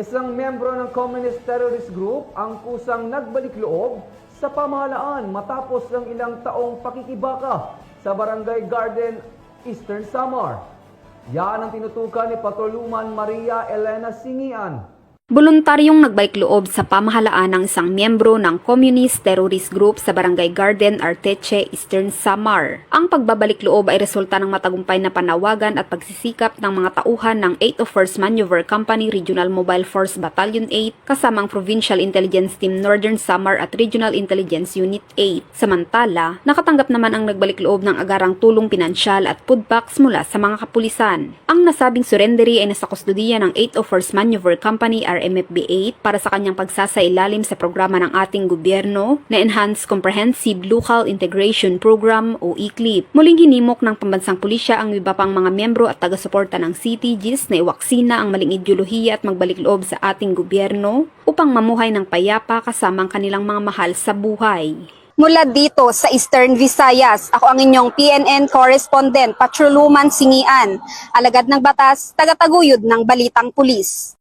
Isang miyembro ng Communist Terrorist Group ang kusang nagbalik loob sa pamahalaan matapos ang ilang taong pakikibaka sa Barangay Garden, Eastern Samar. Yan ang tinutukan ni Patroluman Maria Elena Singian. Voluntaryong nagbalik loob sa pamahalaan ng isang miyembro ng Communist Terrorist Group sa Barangay Garden, Arteche, Eastern Samar. Ang pagbabalik loob ay resulta ng matagumpay na panawagan at pagsisikap ng mga tauhan ng 801st Maneuver Company Regional Mobile Force Battalion 8 kasamang Provincial Intelligence Team Northern Samar at Regional Intelligence Unit 8. Samantala, nakatanggap naman ang nagbalik loob ng agarang tulong pinansyal at food packs mula sa mga kapulisan. Ang nasabing surrendery ay nasa kustodiya ng 801st Maneuver Company MFB-8 para sa kanyang pagsasailalim sa programa ng ating gobyerno na Enhanced Comprehensive Local Integration Program o ECLIP. Muling hinimok ng pambansang pulisya ang iba pang mga miyembro at taga-suporta ng CTGs na iwaksina ang maling ideolohiya at magbalik loob sa ating gobyerno upang mamuhay ng payapa kasama ang kanilang mga mahal sa buhay. Mula dito sa Eastern Visayas, ako ang inyong PNN correspondent, Patroluman Singian, alagad ng batas, tagataguyod ng Balitang Pulis.